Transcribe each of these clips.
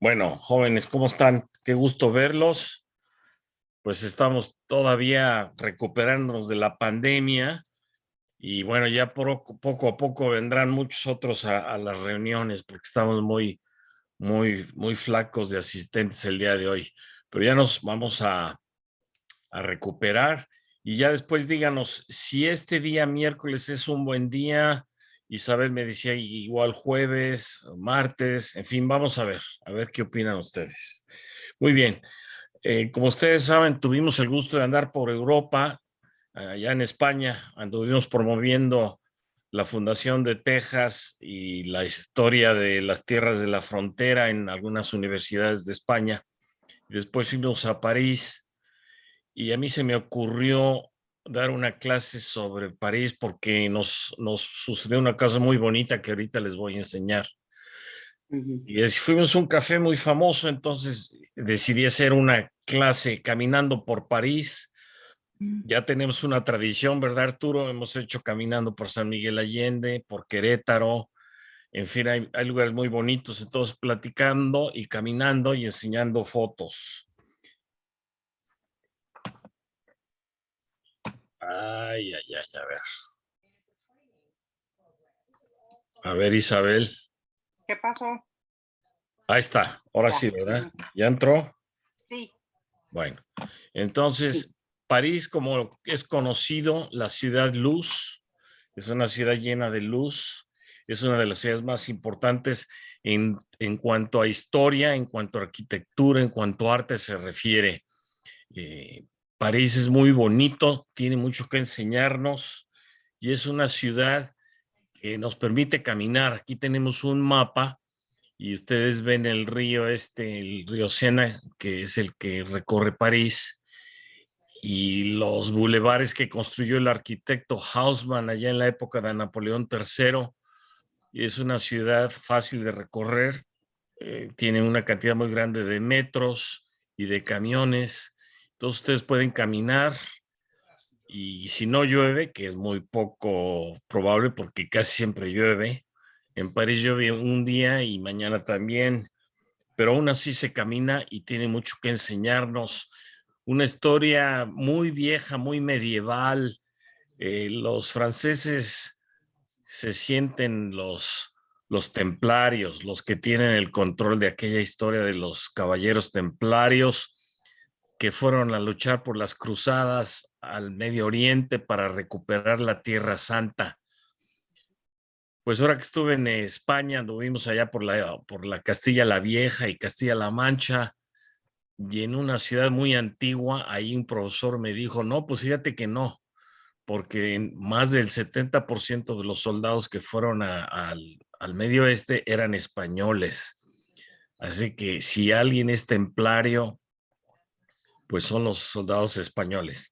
Bueno, jóvenes, ¿cómo están? Qué gusto verlos. Pues estamos todavía recuperándonos de la pandemia y bueno, ya poco a poco vendrán muchos otros a las reuniones porque estamos muy flacos de asistentes el día de hoy. Pero ya nos vamos a recuperar y ya después díganos si este día miércoles es un buen día. Isabel me decía igual jueves, martes, en fin, vamos a ver qué opinan ustedes. Muy bien, como ustedes saben, tuvimos el gusto de andar por Europa, allá en España, anduvimos promoviendo la fundación de Texas y la historia de las tierras de la frontera en algunas universidades de España. Después fuimos a París y a mí se me ocurrió dar una clase sobre París porque nos sucedió una cosa muy bonita que ahorita les voy a enseñar. Ujú. Y fuimos a un café muy famoso, entonces decidí hacer una clase caminando por París. Ya tenemos una tradición, ¿verdad, Arturo? Hemos hecho caminando por San Miguel Allende, por Querétaro, en fin, hay lugares muy bonitos, entonces platicando y caminando y enseñando fotos. A ver, Isabel. ¿Qué pasó? Ahí está, ahora Ya. sí, ¿verdad? Ujú. ¿Ya entró? Sí. Bueno, Sí. entonces, París, como es conocido, la ciudad luz, es una ciudad llena de luz, es una de las ciudades más importantes en cuanto a historia, en cuanto a arquitectura, en cuanto a arte se refiere. Eh, París es muy bonito, tiene mucho que enseñarnos y es una ciudad que nos permite caminar. Aquí tenemos un mapa y ustedes ven el río el río Sena, que es el que recorre París, y los bulevares que construyó el arquitecto Haussmann allá en la época de Napoleón III. Y es una ciudad fácil de recorrer, tiene una cantidad muy grande de metros y de camiones, entonces ustedes pueden caminar y si no llueve, que es muy poco probable porque casi siempre llueve, en París llueve un día y mañana también, pero aún así se camina y tiene mucho que enseñarnos. Una historia muy vieja, muy medieval. Los franceses se sienten los templarios, los que tienen el control de aquella historia de los caballeros templarios que fueron a luchar por las cruzadas al Medio Oriente para recuperar la Tierra Santa. Pues ahora que estuve en España, anduvimos allá por la Castilla la Vieja y Castilla la Mancha, y en una ciudad muy antigua, ahí un profesor me dijo, no, pues fíjate que no, porque más del 70% de los soldados que fueron al Medio Oeste eran españoles. Así que si alguien es templario, pues son los soldados españoles.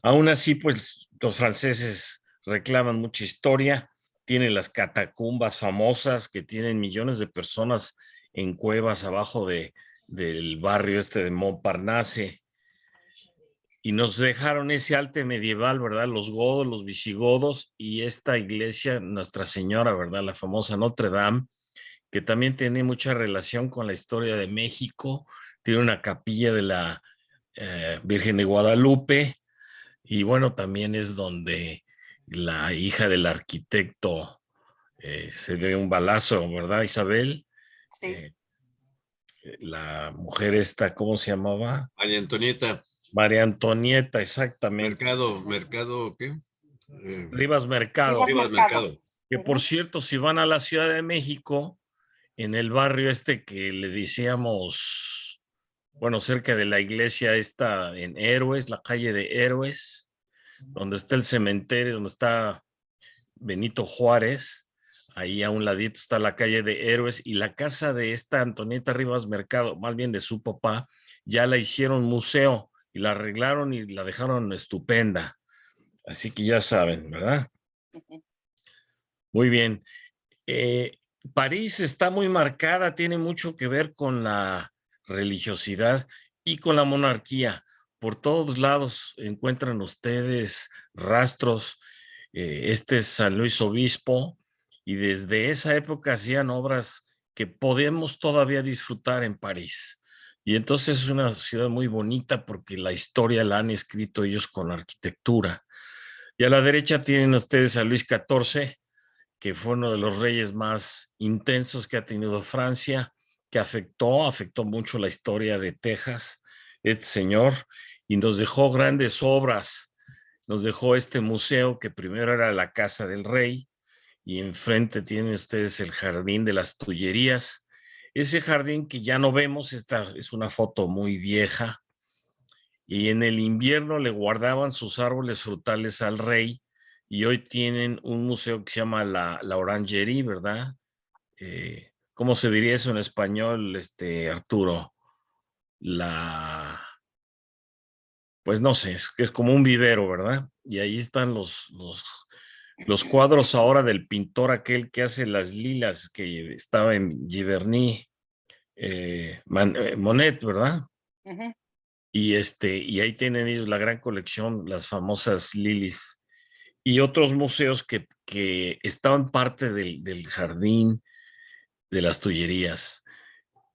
Aún así, pues los franceses reclaman mucha historia, tienen las catacumbas famosas que tienen millones de personas en cuevas abajo del barrio este de Montparnasse, y nos dejaron ese arte medieval, ¿verdad? Los godos, los visigodos y esta iglesia, Nuestra Señora, ¿verdad? La famosa Notre Dame, que también tiene mucha relación con la historia de México, tiene una capilla de la Virgen de Guadalupe, y bueno, también es donde la hija del arquitecto se dio un balazo, ¿verdad, Isabel? Sí. Eh, la mujer esta, ¿cómo se llamaba? María Antonieta, María Antonieta, exactamente. Mercado, ¿qué? Rivas Mercado, Rivas Rivas Mercado. Mercado. que por Ujú. cierto, si van a la Ciudad de México, en el barrio este que le decíamos, bueno, cerca de la iglesia esta en Héroes, la calle de Héroes, donde está el cementerio, donde está Benito Juárez, ahí a un ladito está la calle de Héroes y la casa de esta Antonieta Rivas Mercado, más bien de su papá, ya la hicieron museo y la arreglaron y la dejaron estupenda. Así que ya saben, ¿verdad? Ujú. Muy bien. Eh, París está muy marcada, tiene mucho que ver con la religiosidad y con la monarquía. Por todos lados encuentran ustedes rastros. Este es San Luis Obispo y desde esa época hacían obras que podemos todavía disfrutar en París. Y entonces es una ciudad muy bonita porque la historia la han escrito ellos con arquitectura. Y a la derecha tienen ustedes a Luis XIV, que fue uno de los reyes más intensos que ha tenido Francia, que afectó mucho la historia de Texas, este señor, y nos dejó grandes obras. Nos dejó este museo que primero era la Casa del Rey, y enfrente tienen ustedes el Jardín de las Tullerías. Ese jardín que ya no vemos, esta es una foto muy vieja, y en el invierno le guardaban sus árboles frutales al rey, y hoy tienen un museo que se llama la Orangerie, ¿verdad? ¿Cómo se diría eso en español, Arturo? Pues no sé, es como un vivero, ¿verdad? Y ahí están los cuadros ahora del pintor aquel que hace las lilas, que estaba en Giverny, Monet, ¿verdad? Ujú. Y ahí tienen ellos la gran colección, las famosas lilies, y otros museos que estaban parte del jardín de las Tullerías.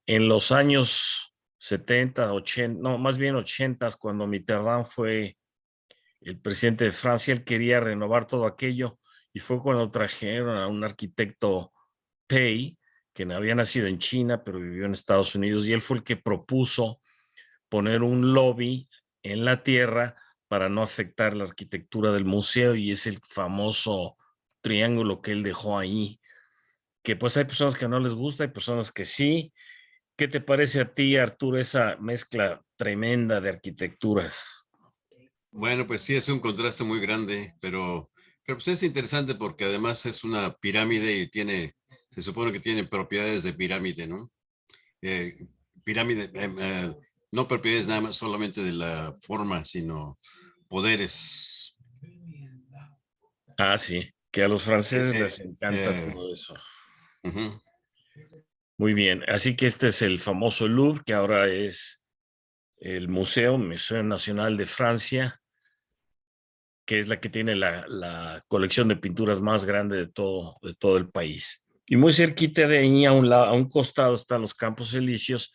En los años 70, 80, no, más bien 80, cuando Mitterrand fue el presidente de Francia, él quería renovar todo aquello, y fue cuando trajeron a un arquitecto Pei, que había nacido en China, pero vivió en Estados Unidos, y él fue el que propuso poner un lobby en la tierra para no afectar la arquitectura del museo, y es el famoso triángulo que él dejó ahí, que pues hay personas que no les gusta, hay personas que sí. ¿Qué te parece a ti, Arturo, esa mezcla tremenda de arquitecturas? Bueno, pues sí, es un contraste muy grande, pero pues es interesante porque además es una pirámide y se supone que tiene propiedades de pirámide, ¿no? Eh, pirámide, no propiedades nada más solamente de la forma, sino poderes. Ah, sí, que a los Sí, franceses sí. les encanta todo eso. Ujú. Muy bien, así que este es el famoso Louvre, que ahora es el Museo Nacional de Francia, que es la que tiene la colección de pinturas más grande de todo el país. Y muy cerquita de ahí, a un costado, están los Campos Elíseos,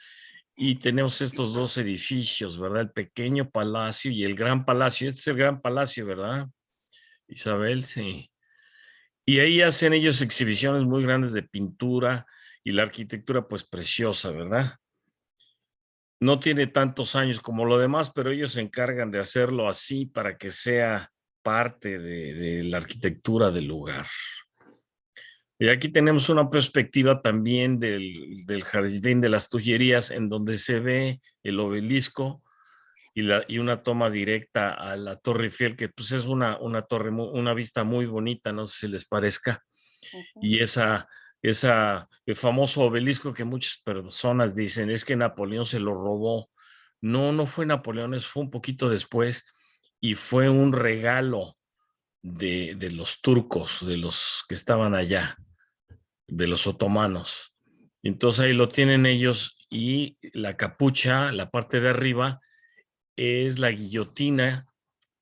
y tenemos estos dos edificios, ¿verdad? El pequeño palacio y el gran palacio. Este es el gran palacio, ¿verdad, Isabel? Sí. Y ahí hacen ellos exhibiciones muy grandes de pintura, y la arquitectura pues preciosa, ¿verdad? No tiene tantos años como lo demás, pero ellos se encargan de hacerlo así para que sea parte de la arquitectura del lugar. Y aquí tenemos una perspectiva también del Jardín de las Tullerías, en donde se ve el obelisco, y una toma directa a la Torre Eiffel, que pues es una torre, una vista muy bonita, no sé si les parezca. Ujú. Y el famoso obelisco que muchas personas dicen es que Napoleón se lo robó. No, no fue Napoleón, eso fue un poquito después, y fue un regalo de los turcos, de los que estaban allá, de los otomanos. Entonces ahí lo tienen ellos, y la capucha, la parte de arriba, es la guillotina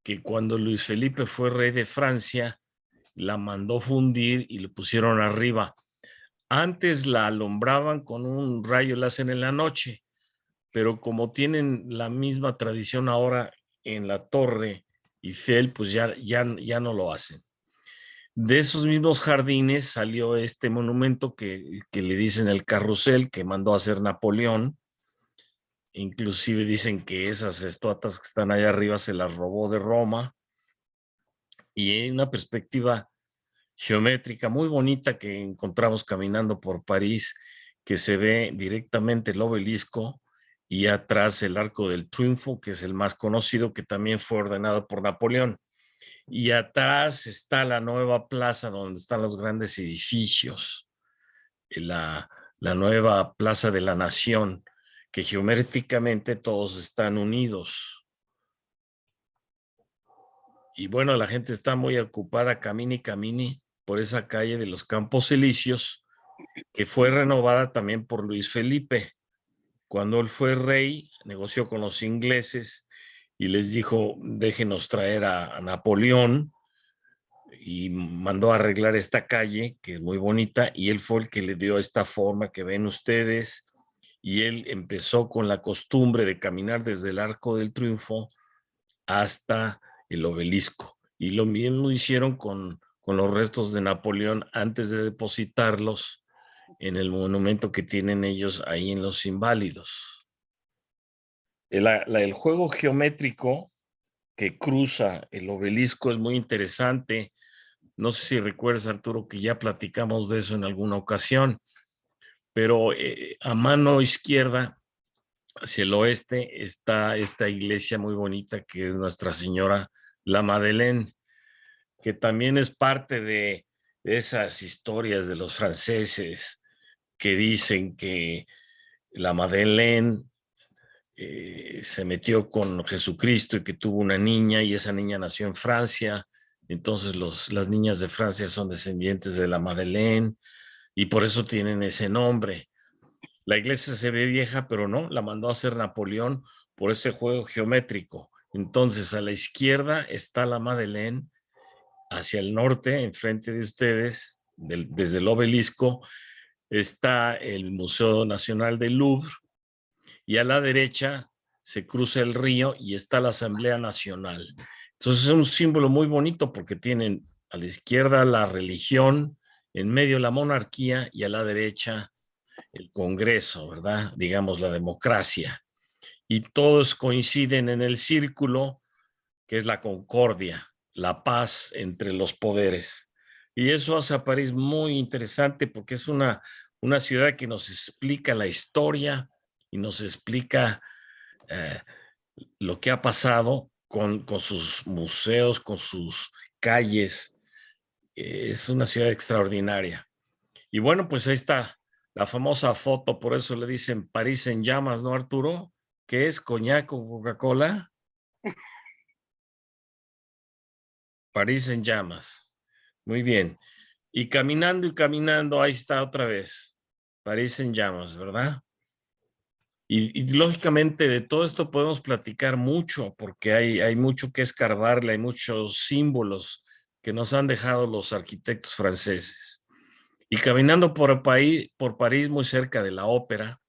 que cuando Luis Felipe fue rey de Francia, la mandó fundir y le pusieron arriba. Antes la alumbraban con un rayo láser en la noche, pero como tienen la misma tradición ahora en la Torre Eiffel, pues ya no lo hacen. De esos mismos jardines salió este monumento que le dicen el carrusel, que mandó a hacer Napoleón. Inclusive dicen que esas estatuas que están allá arriba se las robó de Roma, y hay una perspectiva geométrica muy bonita que encontramos caminando por París, que se ve directamente el obelisco, y atrás el Arco del Triunfo, que es el más conocido, que también fue ordenado por Napoleón. Y atrás está la nueva plaza donde están los grandes edificios, la, la nueva Plaza de la Nación, que geométricamente todos están unidos. Y bueno, la gente está muy ocupada, camine y camine por esa calle de los Campos Elíseos, que fue renovada también por Luis Felipe. Cuando él fue rey, negoció con los ingleses y les dijo, déjenos traer a Napoleón. y mandó a arreglar esta calle, que es muy bonita, y él fue el que le dio esta forma que ven ustedes, y él empezó con la costumbre de caminar desde el Arco del Triunfo hasta el obelisco. Y lo mismo hicieron con los restos de Napoleón antes de depositarlos en el monumento que tienen ellos ahí en Los Inválidos. El juego geométrico que cruza el obelisco es muy interesante. No sé si recuerdas, Arturo, que ya platicamos de eso en alguna ocasión, pero a mano izquierda, hacia el oeste, está esta iglesia muy bonita que es Nuestra Señora La Madeleine, que también es parte de esas historias de los franceses que dicen que la Madeleine se metió con Jesucristo y que tuvo una niña y esa niña nació en Francia. Entonces las niñas de Francia son descendientes de la Madeleine y por eso tienen ese nombre. La iglesia se ve vieja, pero no, la mandó a hacer Napoleón por ese juego geométrico. Entonces a la izquierda está la Madeleine, hacia el norte, enfrente de ustedes, desde el obelisco, está el Museo Nacional del Louvre y a la derecha se cruza el río y está la Asamblea Nacional. Entonces es un símbolo muy bonito porque tienen a la izquierda la religión, en medio la monarquía y a la derecha el Congreso, ¿verdad? Digamos la democracia. Y todos coinciden en el círculo que es la concordia, la paz entre los poderes. Y eso hace a París muy interesante porque es una ciudad que nos explica la historia y nos explica eh, lo que ha pasado con sus museos, con sus calles. Es una ciudad extraordinaria. Y bueno, pues ahí está la famosa foto, por eso le dicen París en llamas, ¿no, Arturo? ¿Qué es? ¿Coñac o Coca-Cola? París en llamas. Muy bien. Y caminando, ahí está otra vez. París en llamas, ¿verdad? Y lógicamente de todo esto podemos platicar mucho, porque hay mucho que escarbarle, hay muchos símbolos que nos han dejado los arquitectos franceses. Y caminando por París, muy cerca de la ópera,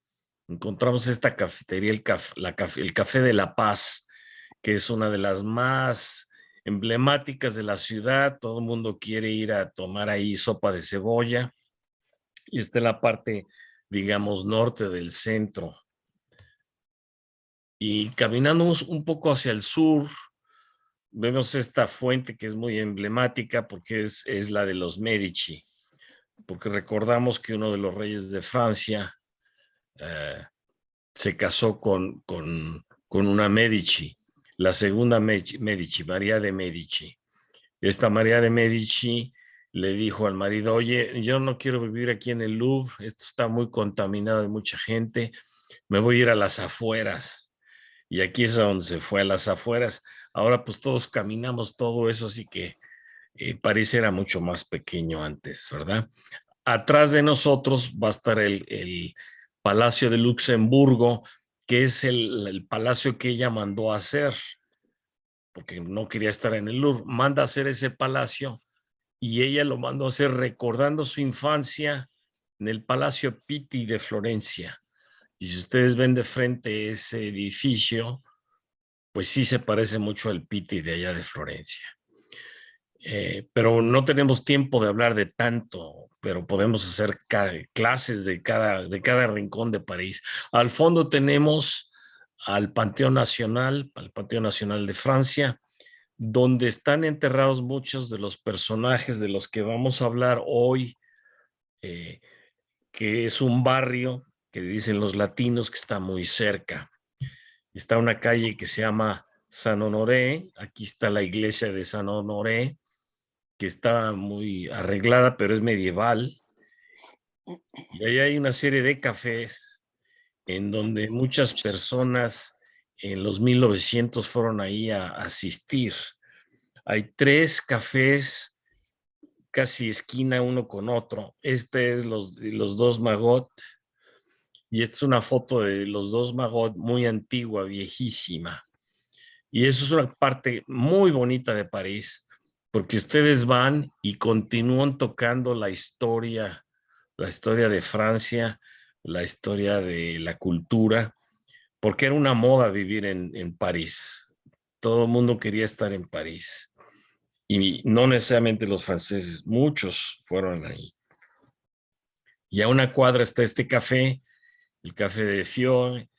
encontramos esta cafetería, el Café de la Paz, que es una de las más emblemáticas de la ciudad. Todo el mundo quiere ir a tomar ahí sopa de cebolla. Y está en la parte, digamos, norte del centro. Y caminando un poco hacia el sur, vemos esta fuente que es muy emblemática porque es la de los Medici, porque recordamos que uno de los reyes de Francia se casó con una Medici, la segunda Medici, María de Medici. Esta María de Medici le dijo al marido, oye, yo no quiero vivir aquí en el Louvre, esto está muy contaminado de mucha gente, me voy a ir a las afueras. Y aquí es a donde se fue, a las afueras. Ahora pues todos caminamos todo eso, así que París era mucho más pequeño antes, ¿verdad? Atrás de nosotros va a estar el Palacio de Luxemburgo, que es el palacio que ella mandó a hacer, porque no quería estar en el Louvre. Manda a hacer ese palacio y ella lo mandó a hacer recordando su infancia en el Palacio Pitti de Florencia. Y si ustedes ven de frente ese edificio, pues sí se parece mucho al Pitti de allá de Florencia. Pero no tenemos tiempo de hablar de tanto, pero podemos hacer clases de cada rincón de París. Al fondo tenemos al Panteón Nacional de Francia, donde están enterrados muchos de los personajes de los que vamos a hablar hoy, que es un barrio que dicen los latinos que está muy cerca. Está una calle que se llama San Honoré, aquí está la iglesia de San Honoré, que está muy arreglada, pero es medieval. Y ahí hay una serie de cafés en donde muchas personas en los 1900 fueron ahí a asistir. Hay 3 cafés casi esquina uno con otro. Este es los dos Magot y esta es una foto de los dos Magot muy antigua, viejísima. Y eso es una parte muy bonita de París, porque ustedes van y continúan tocando la historia de Francia, la historia de la cultura, porque era una moda vivir en París. Todo el mundo quería estar en París. Y no necesariamente los franceses, muchos fueron ahí. Y a una cuadra está este café, el Café de Fiore,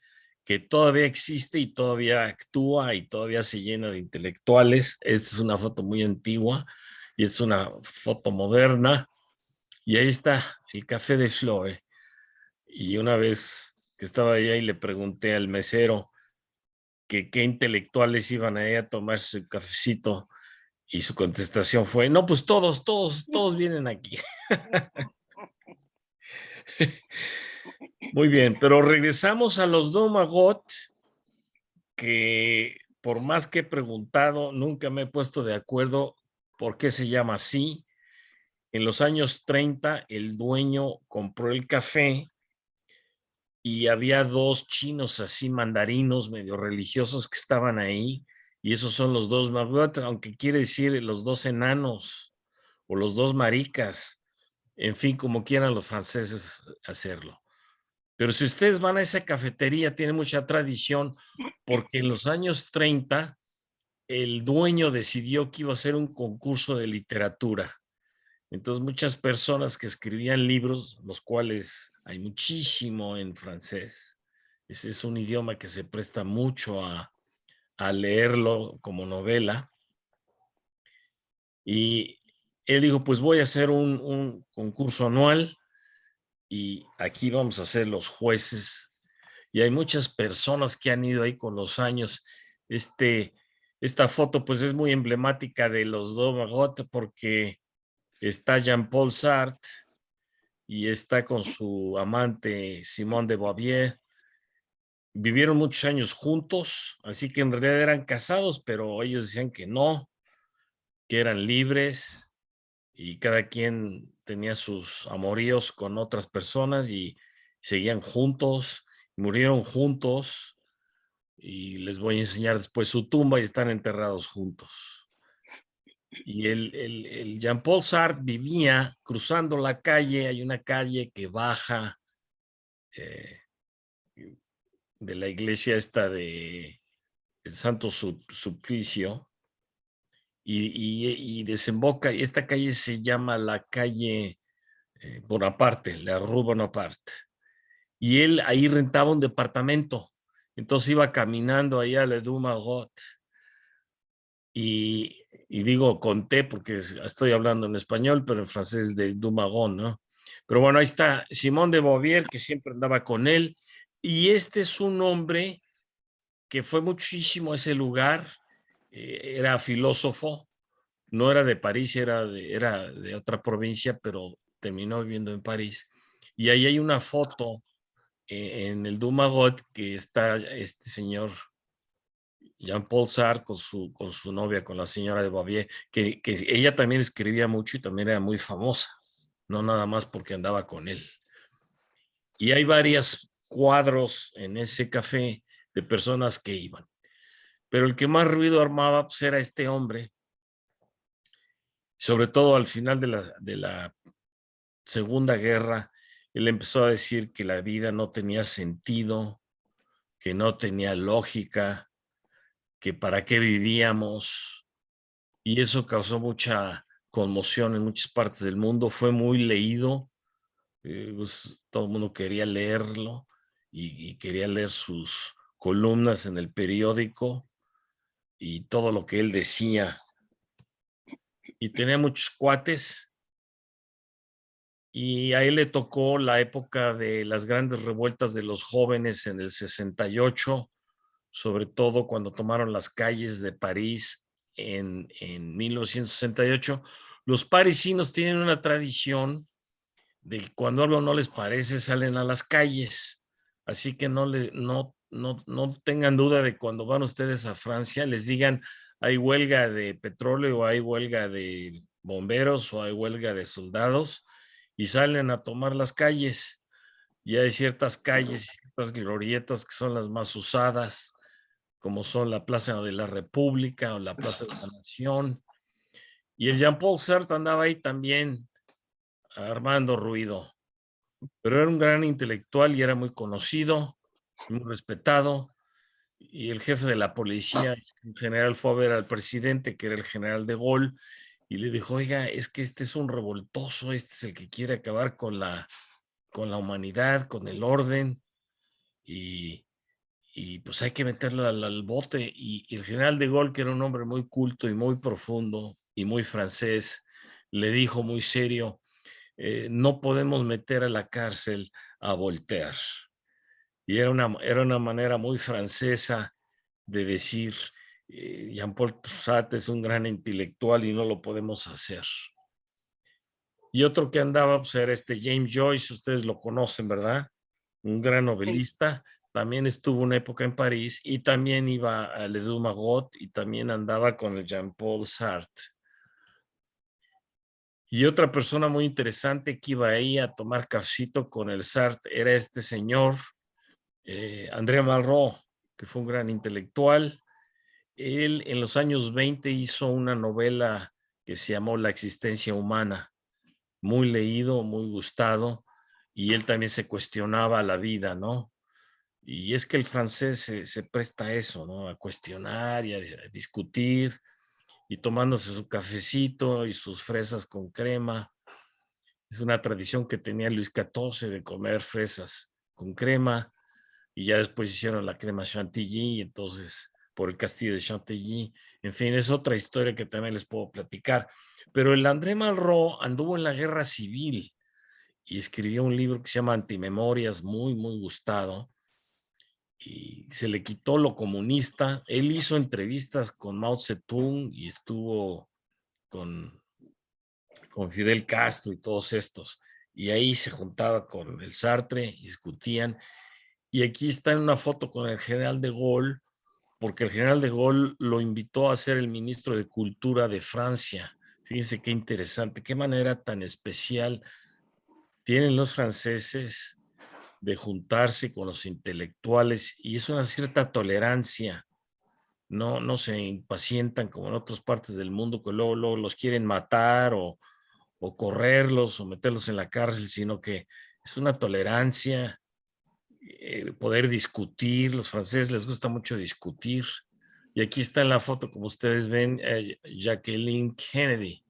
que todavía existe y todavía actúa y todavía se llena de intelectuales. Esta es una foto muy antigua y es una foto moderna. Y ahí está el Café de Fiore. Y una vez que estaba allá y le pregunté al mesero que qué intelectuales iban ahí a tomarse su cafecito, y su contestación fue, no, pues todos vienen aquí. Muy bien, pero regresamos a los Domagot, que por más que he preguntado, nunca me he puesto de acuerdo por qué se llama así. En los años 30, el dueño compró el café y había dos chinos así mandarinos medio religiosos que estaban ahí, y esos son los dos Magot, aunque quiere decir los dos enanos o los dos maricas, en fin, como quieran los franceses hacerlo. Pero si ustedes van a esa cafetería, tiene mucha tradición, porque en los años 30 el dueño decidió que iba a hacer un concurso de literatura. Entonces muchas personas que escribían libros, los cuales hay muchísimo en francés, ese es un idioma que se presta mucho a leerlo como novela, y él dijo, pues voy a hacer un concurso anual y aquí vamos a ser los jueces. Y hay muchas personas que han ido ahí con los años. Esta foto pues es muy emblemática de los Domagot, porque está Jean-Paul Sartre y está con su amante Simone de Beauvoir. Vivieron muchos años juntos, así que en realidad eran casados, pero ellos decían que no, que eran libres y cada quien tenía sus amoríos con otras personas y seguían juntos, murieron juntos, y les voy a enseñar después su tumba y están enterrados juntos. Y el Jean-Paul Sartre vivía cruzando la calle, hay una calle que baja de la iglesia esta de el Santo Suplicio, y desemboca, y esta calle se llama la calle Bonaparte, la Rue Bonaparte, y él ahí rentaba un departamento, entonces iba caminando ahí a la Domagot, y digo conté porque estoy hablando en español, pero en francés de Dumagon, ¿no? Pero bueno, ahí está Simón de Beauvoir, que siempre andaba con él, y este es un hombre que fue muchísimo a ese lugar, era filósofo, no era de París, era de otra provincia, pero terminó viviendo en París. Y ahí hay una foto en el Dumagot que está este señor Jean-Paul Sartre con su novia, con la señora de Beauvoir, que ella también escribía mucho y también era muy famosa, no nada más porque andaba con él. Y hay varios cuadros en ese café de personas que iban, pero el que más ruido armaba pues era este hombre, sobre todo al final de la Segunda Guerra. Él empezó a decir que la vida no tenía sentido, que no tenía lógica, que para qué vivíamos, y eso causó mucha conmoción en muchas partes del mundo. Fue muy leído, pues, todo el mundo quería leerlo y quería leer sus columnas en el periódico y todo lo que él decía. Y tenía muchos cuates, y a él le tocó la época de las grandes revueltas de los jóvenes en el 68, sobre todo cuando tomaron las calles de París en 1968. Los parisinos tienen una tradición de que cuando algo no les parece salen a las calles, así que no tengan duda de cuando van ustedes a Francia, les digan hay huelga de petróleo, o hay huelga de bomberos, o hay huelga de soldados, y salen a tomar las calles. Y hay ciertas calles, ciertas glorietas que son las más usadas, como son la Plaza de la República o la Plaza de la Nación. Y el Jean-Paul Sartre andaba ahí también armando ruido, pero era un gran intelectual y era muy conocido, muy respetado. Y el jefe de la policía en general fue a ver al presidente, que era el general de Gaulle, y le dijo, oiga, es que este es un revoltoso, este es el que quiere acabar con la humanidad, con el orden, y, pues hay que meterlo al bote. Y el general de Gaulle, que era un hombre muy culto y muy profundo y muy francés, le dijo muy serio, no podemos meter a la cárcel a Voltaire. Y era una manera muy francesa de decir, Jean-Paul Sartre es un gran intelectual y no lo podemos hacer. Y otro que andaba, pues era James Joyce, ustedes lo conocen, ¿verdad? Un gran novelista. También estuvo una época en París y también iba a Le Doux Magot y también andaba con el Jean-Paul Sartre. Y otra persona muy interesante que iba ahí a tomar cafecito con el Sartre era este señor, André Malraux, que fue un gran intelectual. Él en los años 20 hizo una novela que se llamó La existencia humana, muy leído, muy gustado, y él también se cuestionaba la vida, ¿no? Y es que el francés se presta a eso, ¿no? A cuestionar y a discutir, y tomándose su cafecito y sus fresas con crema. Es una tradición que tenía Luis XIV de comer fresas con crema, y ya después hicieron la crema chantilly, entonces por el castillo de Chantilly. En fin, es otra historia que también les puedo platicar. Pero el André Malraux anduvo en la guerra civil y escribió un libro que se llama Antimemorias, muy, muy gustado, y se le quitó lo comunista. Él hizo entrevistas con Mao Zedong y estuvo con, Fidel Castro y todos estos. Y ahí se juntaba con el Sartre y discutían. Y aquí está en una foto con el general de Gaulle, porque el general de Gaulle lo invitó a ser el ministro de Cultura de Francia. Fíjense qué interesante, qué manera tan especial tienen los franceses de juntarse con los intelectuales, y es una cierta tolerancia. No se impacientan como en otras partes del mundo, que luego los quieren matar o correrlos o meterlos en la cárcel, sino que es una tolerancia, poder discutir. Los franceses les gusta mucho discutir. Y aquí está en la foto, como ustedes ven, Jacqueline Kennedy,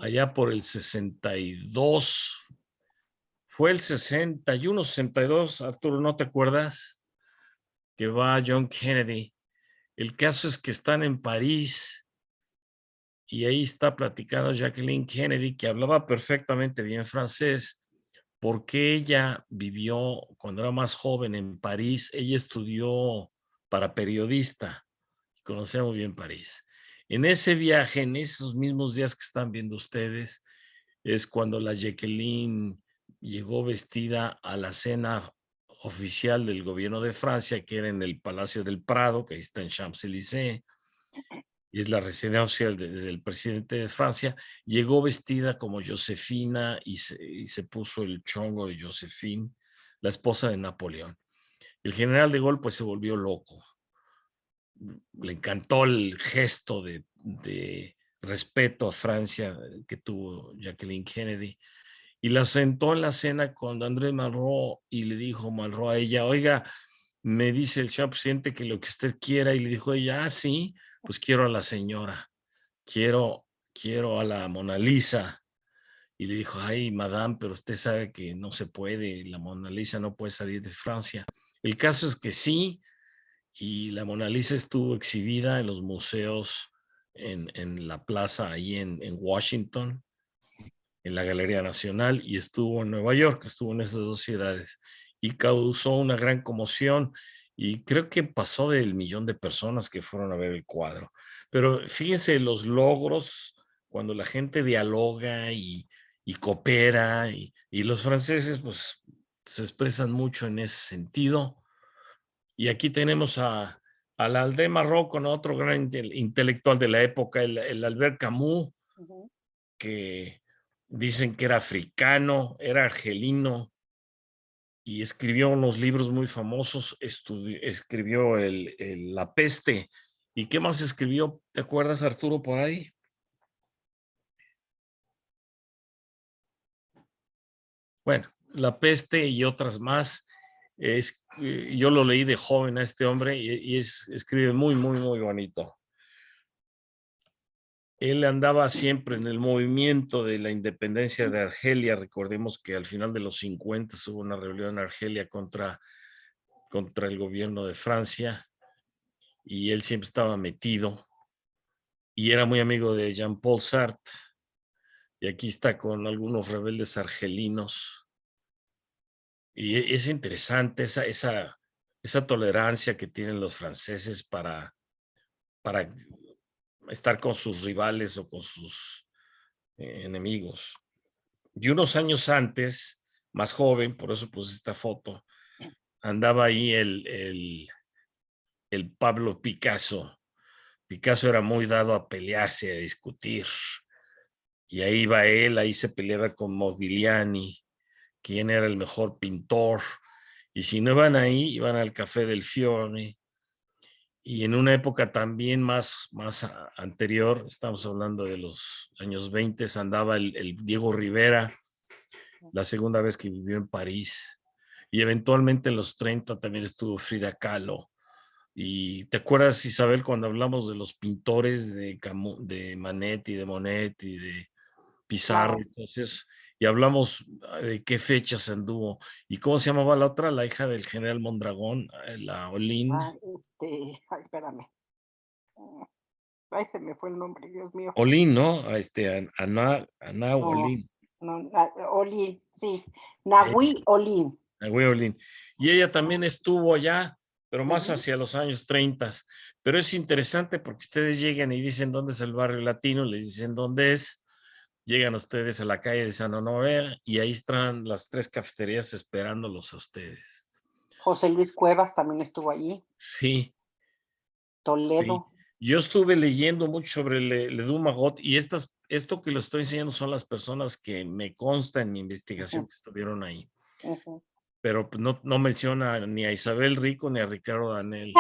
allá por el 62. Fue el 61, 62, Arturo, ¿no te acuerdas? Que va John Kennedy. El caso es que están en París y ahí está platicando Jacqueline Kennedy, que hablaba perfectamente bien francés, porque ella vivió cuando era más joven en París. Ella estudió para periodista, conocía muy bien París. En ese viaje, en esos mismos días que están viendo ustedes, es cuando la Jacqueline llegó vestida a la cena oficial del gobierno de Francia, que era en el Palacio del Prado, que ahí está en Champs-Élysées, y es la residencia oficial del presidente de Francia. Llegó vestida como Josefina y se puso el chongo de Josephine, la esposa de Napoleón. El general de Gaulle pues se volvió loco. Le encantó el gesto de respeto a Francia que tuvo Jacqueline Kennedy, y la sentó en la cena con André Malraux y le dijo Malraux a ella, oiga, me dice el señor presidente que lo que usted quiera, y le dijo ella, sí, pues quiero a la señora, quiero a la Mona Lisa. Y le dijo, ay, madame, pero usted sabe que no se puede, la Mona Lisa no puede salir de Francia. El caso es que sí, y la Mona Lisa estuvo exhibida en los museos en la plaza ahí en Washington, en la Galería Nacional, y estuvo en Nueva York, estuvo en esas dos ciudades y causó una gran conmoción, y creo que pasó del 1,000,000 de personas que fueron a ver el cuadro. Pero fíjense los logros cuando la gente dialoga y coopera, y los franceses pues se expresan mucho en ese sentido. Y aquí tenemos al André Malraux, con otro gran intelectual de la época, el Albert Camus, que dicen que era africano, era argelino, y escribió unos libros muy famosos. Escribió La peste. ¿Y qué más escribió? ¿Te acuerdas, Arturo, por ahí? Bueno, La peste y otras más. Yo lo leí de joven a este hombre y escribe muy, muy, muy bonito. Él andaba siempre en el movimiento de la independencia de Argelia. Recordemos que al final de los 50 hubo una rebelión en Argelia contra el gobierno de Francia y él siempre estaba metido y era muy amigo de Jean-Paul Sartre. Y aquí está con algunos rebeldes argelinos. Y es interesante esa tolerancia que tienen los franceses para estar con sus rivales o con sus enemigos. Y unos años antes, más joven, por eso puse esta foto, andaba ahí el Pablo Picasso. Picasso era muy dado a pelearse, a discutir. Y ahí va él, ahí se peleaba con Modigliani, quién era el mejor pintor. Y si no iban ahí, iban al Café del Fiore. Y en una época también más anterior, estamos hablando de los años 20, andaba el Diego Rivera, la segunda vez que vivió en París. Y eventualmente en los 30 también estuvo Frida Kahlo. Y te acuerdas, Isabel, cuando hablamos de los pintores de Manet y de Monet y de Pizarro, Claro. entonces, y hablamos de qué fechas anduvo. ¿Y cómo se llamaba la otra? La hija del general Mondragón, la Olin. Ay, espérame. Ay, se me fue el nombre, Dios mío. Olin, ¿no? Ana No, Olin. no, Olin, sí. Nahui Olin. Güey, Olin. Y ella también estuvo allá, pero más Ujú. hacia los años 30. Pero es interesante porque ustedes llegan y dicen dónde es el barrio latino, les dicen dónde es, llegan ustedes a la calle de San Honoré y ahí están las 3 cafeterías esperándolos a ustedes. José Luis Cuevas también estuvo allí. Sí, sí. Toledo. Yo estuve leyendo mucho sobre Ledoux Magot y esto que lo estoy enseñando son las personas que me consta en mi investigación Ujú, que estuvieron ahí. ujú. Pero pues, no menciona ni a Isabel Rico ni a Ricardo Danel.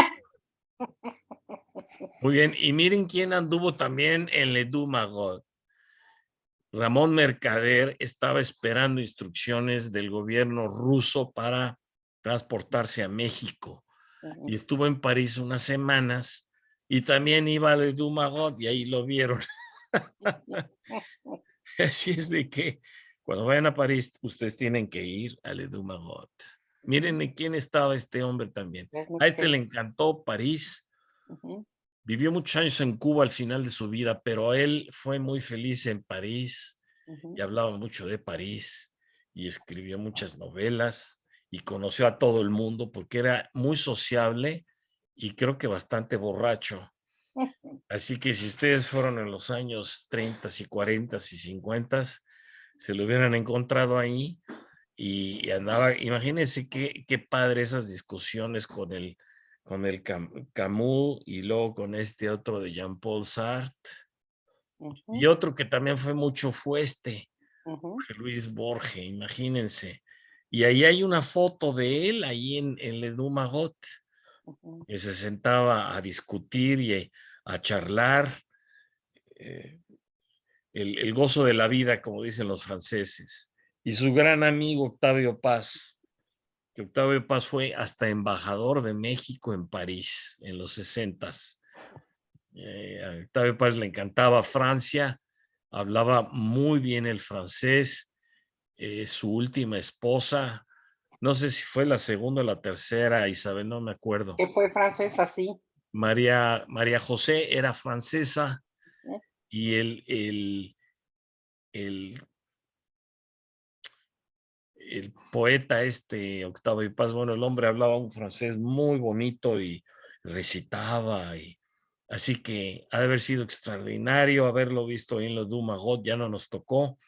Muy bien, y miren quién anduvo también en Ledoux Magot. Ramón Mercader estaba esperando instrucciones del gobierno ruso para transportarse a México y Ujú. estuvo en París unas semanas y también iba a Ledoux Magot y ahí lo vieron. Así es de que cuando vayan a París, ustedes tienen que ir a Ledoux Magot. Miren en quién estaba este hombre también. A este le encantó París. Ujú, Vivió muchos años en Cuba al final de su vida, pero él fue muy feliz en París y ujú. hablaba mucho de París y escribió muchas novelas y conoció a todo el mundo porque era muy sociable y creo que bastante borracho. Así que si ustedes fueron en los años 30 y 40 y 50, se lo hubieran encontrado ahí y andaba, imagínense qué padre esas discusiones con el Camus y luego con este otro de Jean-Paul Sartre. Y Ujú, otro que también fue mucho fue ujú, Jorge Luis Borges, imagínense. Y ahí hay una foto de él, ahí en Ledoux Magot, ujú. que se sentaba a discutir y a charlar. eh, el gozo de la vida, como dicen los franceses. Y su gran amigo Octavio Paz, que Octavio Paz fue hasta embajador de México en París en los 60. A Octavio Paz le encantaba Francia, hablaba muy bien el francés. Su última esposa, no sé si fue la segunda o la tercera, Isabel, no me acuerdo. Que fue francesa, sí. María José era francesa ¿Eh? y el poeta Octavio Paz, bueno, el hombre hablaba un francés muy bonito y recitaba, así que ha de haber sido extraordinario haberlo visto en los Dumagot, ya no nos tocó,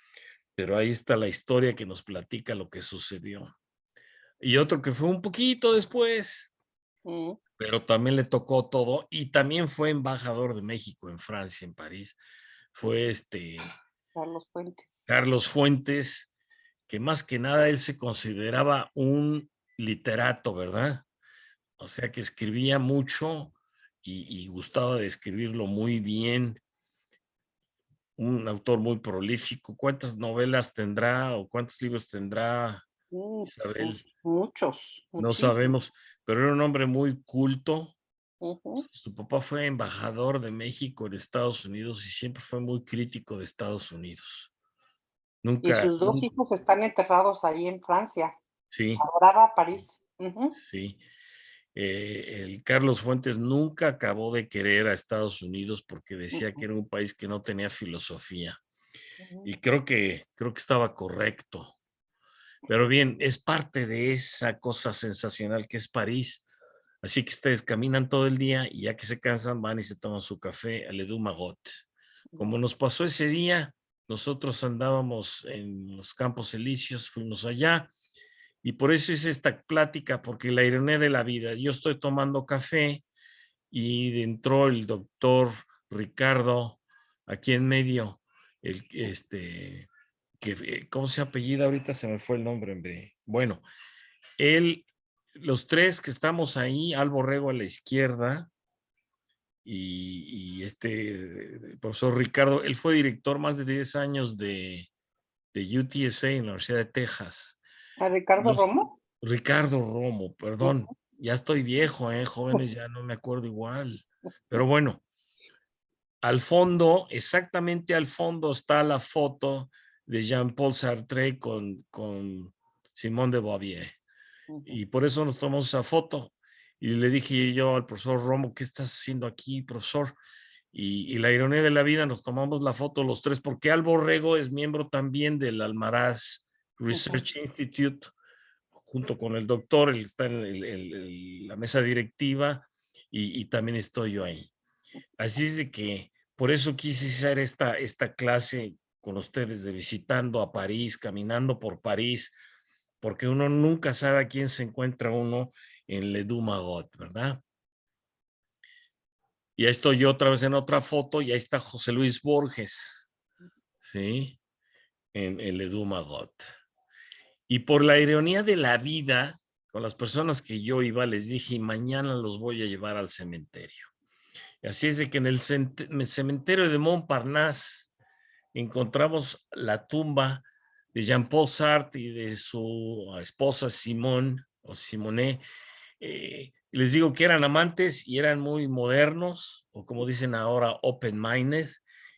pero ahí está la historia que nos platica lo que sucedió. Y otro que fue un poquito después, Mm, pero también le tocó todo y también fue embajador de México en Francia, en París, fue Carlos Fuentes. Carlos Fuentes, que más que nada él se consideraba un literato, ¿verdad? O sea que escribía mucho y gustaba de escribirlo muy bien. un autor muy prolífico. ¿Cuántas novelas tendrá o cuántos libros tendrá Isabel? Muchos, No muchísimos. sabemos, pero era un hombre muy culto. Ujú. Su papá fue embajador de México en Estados Unidos y siempre fue muy crítico de Estados Unidos. Y Nunca, sus dos hijos están enterrados ahí en Francia. sí, Adoraba París. Ujú, sí. El Carlos Fuentes nunca acabó de querer a Estados Unidos porque decía que ujú, era un país que no tenía filosofía. ujú. Y creo que estaba correcto. Pero bien, es parte de esa cosa sensacional que es París. Así que ustedes caminan todo el día y ya que se cansan van y se toman su café a Le Du Magot. Como nos pasó ese día, nosotros andábamos en los Campos Elíseos, fuimos allá y por eso es esta plática, porque la ironía de la vida, yo estoy tomando café y entró el doctor Ricardo aquí en medio, ¿cómo se apellida? Ahorita se me fue el nombre, hombre. Bueno, él, los tres que estamos ahí, Al Borrego a la izquierda y el profesor Ricardo, él fue director más de 10 años de UTSA en la Universidad de Texas. ¿A Ricardo Romo? Ricardo Romo, perdón, Ujú, ya estoy viejo, jóvenes, ya no me acuerdo igual. Pero bueno, al fondo, exactamente al fondo está la foto de Jean-Paul Sartre con Simone de Beauvoir. ujú. Y por eso nos tomamos esa foto. Y le dije yo al profesor Romo, ¿qué estás haciendo aquí, profesor? Y la ironía de la vida, nos tomamos la foto los tres, porque Al Borrego es miembro también del Almaraz Ujú, Research Institute, junto con el doctor, él está en la mesa directiva y también estoy yo ahí. Así es de que por eso quise hacer esta clase con ustedes de visitando a París, caminando por París, porque uno nunca sabe a quién se encuentra uno en Le Du Magot, ¿verdad? Y ahí estoy yo otra vez en otra foto y ahí está José Luis Borges, ¿sí? En Le Du Magot. Y por la ironía de la vida, con las personas que yo iba, les dije, mañana los voy a llevar al cementerio. Y así es de que en el cementerio de Montparnasse encontramos la tumba de Jean-Paul Sartre y de su esposa Simone o Simone. Les digo que eran amantes y eran muy modernos, o como dicen ahora, open-minded,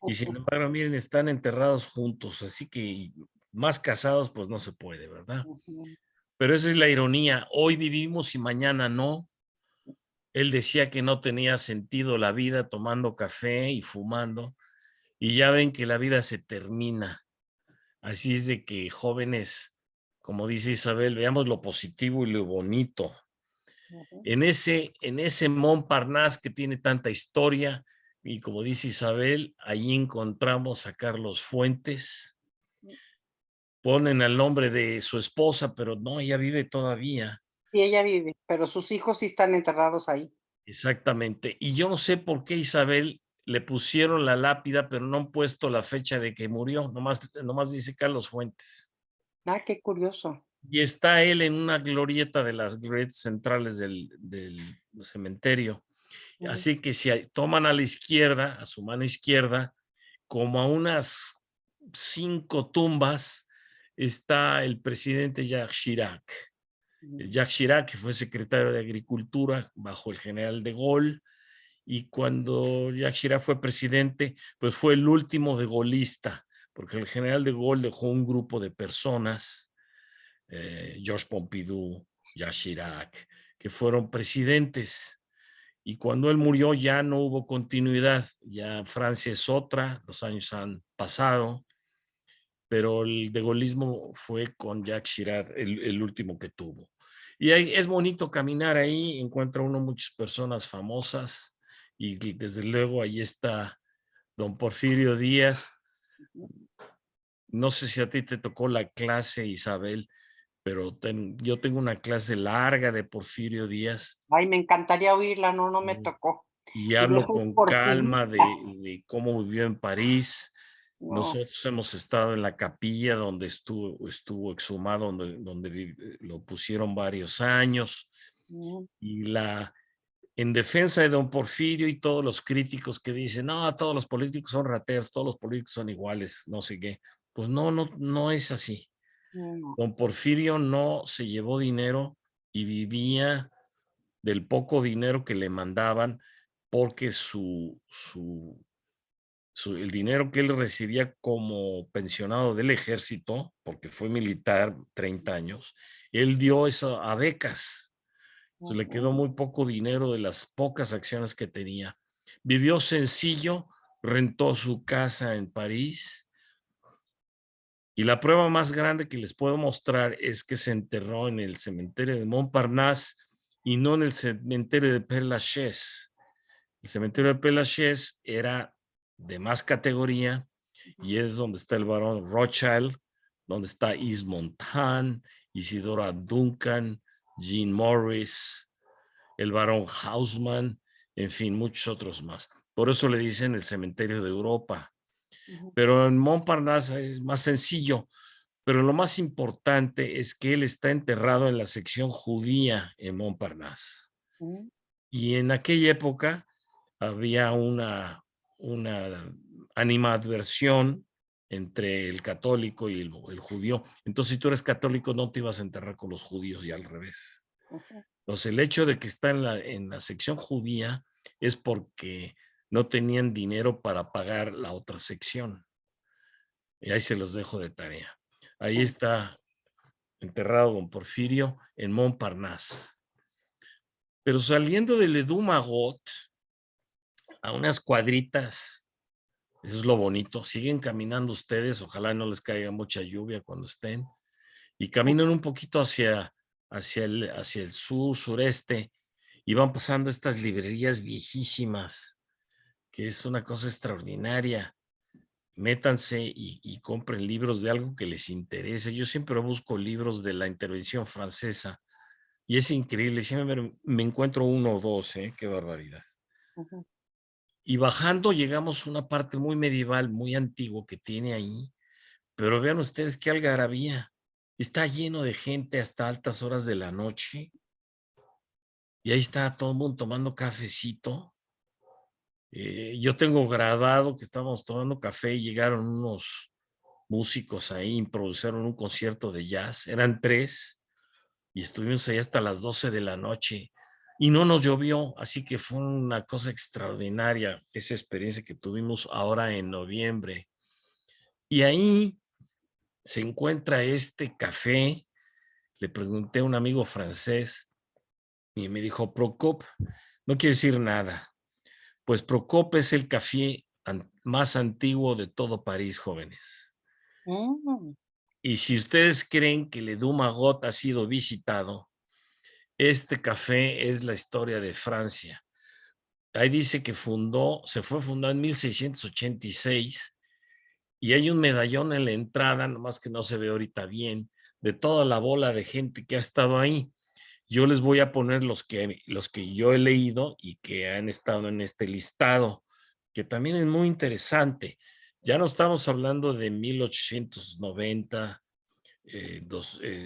y sin ujú, embargo, miren, están enterrados juntos, así que más casados, pues no se puede, ¿verdad? ujú. Pero esa es la ironía, hoy vivimos y mañana no. Él decía que no tenía sentido la vida tomando café y fumando, y ya ven que la vida se termina. Así es de que jóvenes, como dice Isabel, veamos lo positivo y lo bonito. Ujú. En ese Montparnasse que tiene tanta historia, y como dice Isabel, ahí encontramos a Carlos Fuentes, ponen el nombre de su esposa, pero no, ella vive todavía. Sí, ella vive, pero sus hijos sí están enterrados ahí. Exactamente. Y yo no sé por qué Isabel le pusieron la lápida, pero no han puesto la fecha de que murió, nomás dice Carlos Fuentes. Ah, qué curioso. Y está él en una glorieta de las glorietas centrales del cementerio. Ujú, Así que si toman a la izquierda, a su mano izquierda, como a unas 5 tumbas, está el presidente Jacques Chirac. ujú, Jacques Chirac, que fue secretario de Agricultura bajo el general de Gaulle, y cuando Jacques Chirac fue presidente, pues fue el último de golista, porque el general de Gaulle dejó un grupo de personas, Georges Pompidou, Jacques Chirac, que fueron presidentes. Y cuando él murió ya no hubo continuidad, ya Francia es otra, los años han pasado, pero el de gaullismo fue con Jacques Chirac el último que tuvo. Y ahí, es bonito caminar ahí, encuentra uno muchas personas famosas y desde luego ahí está don Porfirio Díaz. ujú. No sé si a ti te tocó la clase, Isabel, pero yo tengo una clase larga de Porfirio Díaz Ay, me encantaría oírla, no, no me y, tocó. y Y yo hablo soy con calma porfirista. de cómo vivió en París. No, Nosotros hemos estado en la capilla donde estuvo exhumado, donde lo pusieron varios años. mm, Y en defensa de don Porfirio y todos los críticos que dicen, no, todos los políticos son rateros, todos los políticos son iguales, no sé qué. Pues no es así. No. Don Porfirio no se llevó dinero y vivía del poco dinero que le mandaban porque el dinero que él recibía como pensionado del ejército, porque fue militar 30 años, él dio eso a becas. Se le quedó muy poco dinero de las pocas acciones que tenía. Vivió sencillo, rentó su casa en París. Y la prueba más grande que les puedo mostrar es que se enterró en el cementerio de Montparnasse y no en el cementerio de Père Lachaise. El cementerio de Père Lachaise era de más categoría y es donde está el barón Rothschild, donde está Yves Montand, Isidora Duncan, Jean Morris, el barón Haussmann, en fin, muchos otros más. Por eso le dicen el cementerio de Europa. Pero en Montparnasse es más sencillo. Pero lo más importante es que él está enterrado en la sección judía en Montparnasse. Y en aquella época había una animadversión entre el católico y el judío. Entonces, si tú eres católico, no te ibas a enterrar con los judíos y al revés. Entonces, el hecho de que está en la sección judía es porque no tenían dinero para pagar la otra sección. Y ahí se los dejo de tarea. Ahí está enterrado don Porfirio en Montparnasse. Pero saliendo de Ledú-Magot a unas cuadritas, eso es lo bonito, siguen caminando ustedes, ojalá no les caiga mucha lluvia cuando estén, y caminan un poquito hacia el sur, sureste, y van pasando estas librerías viejísimas, que es una cosa extraordinaria. Métanse y compren libros de algo que les interese. Yo siempre busco libros de la intervención francesa y es increíble. Siempre me encuentro uno o dos, qué barbaridad. Y bajando llegamos a una parte muy medieval, muy antigua que tiene ahí, pero vean ustedes qué algarabía. Está lleno de gente hasta altas horas de la noche y ahí está todo el mundo tomando cafecito. Yo tengo grabado que estábamos tomando café y llegaron unos músicos ahí, improvisaron un concierto de jazz, eran 3 y estuvimos ahí hasta las 12 de la noche y no nos llovió, así que fue una cosa extraordinaria esa experiencia que tuvimos ahora en noviembre. Y ahí se encuentra este café, le pregunté a un amigo francés y me dijo, Procop, no quiere decir nada. Pues Procop es el café más antiguo de todo París, jóvenes. Y si ustedes creen que Ledú-Magot ha sido visitado, este café es la historia de Francia. Ahí dice que se fue fundado en 1686 y hay un medallón en la entrada, nomás que no se ve ahorita bien, de toda la bola de gente que ha estado ahí. Yo les voy a poner los que yo he leído y que han estado en este listado, que también es muy interesante. Ya no estamos hablando de 1890,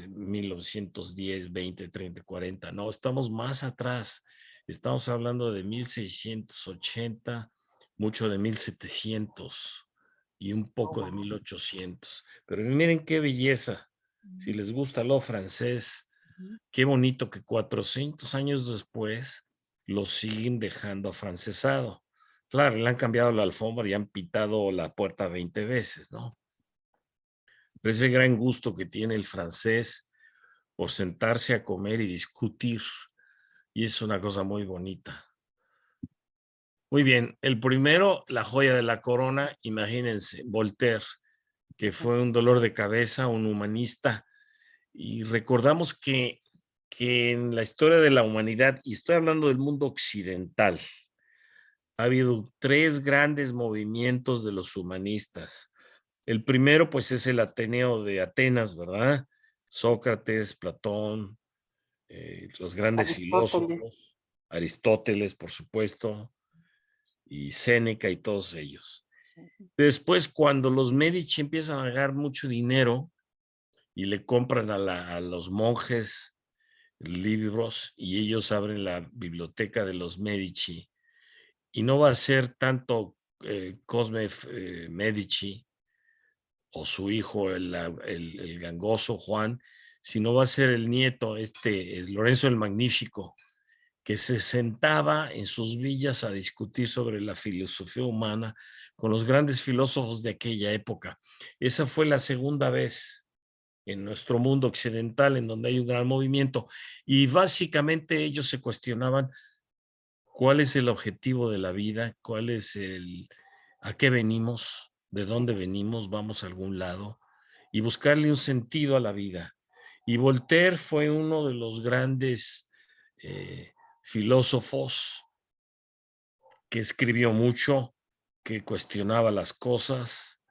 1910, 20, 30, 40, no, estamos más atrás. Estamos hablando de 1680, mucho de 1700 y un poco de 1800. Pero miren qué belleza. Si les gusta lo francés, qué bonito que 400 años después lo siguen dejando afrancesado. Claro, le han cambiado la alfombra y han pitado la puerta 20 veces, ¿no? Pero ese gran gusto que tiene el francés por sentarse a comer y discutir, y es una cosa muy bonita. Muy bien, el primero, la joya de la corona, imagínense, Voltaire, que fue un dolor de cabeza, un humanista, y recordamos que en la historia de la humanidad, y estoy hablando del mundo occidental, ha habido 3 grandes movimientos de los humanistas. El primero, pues, es el Ateneo de Atenas, ¿verdad? Sócrates, Platón, los grandes Aristóteles. filósofos, Aristóteles, por supuesto, y Séneca y todos ellos. Después, cuando los Medici empiezan a ganar mucho dinero y le compran a los monjes libros y ellos abren la biblioteca de los Medici. Y no va a ser tanto Cosme Medici o su hijo, el gangoso Juan, sino va a ser el nieto, Lorenzo el Magnífico, que se sentaba en sus villas a discutir sobre la filosofía humana con los grandes filósofos de aquella época. Esa fue la segunda vez en nuestro mundo occidental en donde hay un gran movimiento y básicamente ellos se cuestionaban cuál es el objetivo de la vida, a qué venimos, de dónde venimos, vamos a algún lado y buscarle un sentido a la vida. Y Voltaire fue uno de los grandes filósofos que escribió mucho, que cuestionaba las cosas,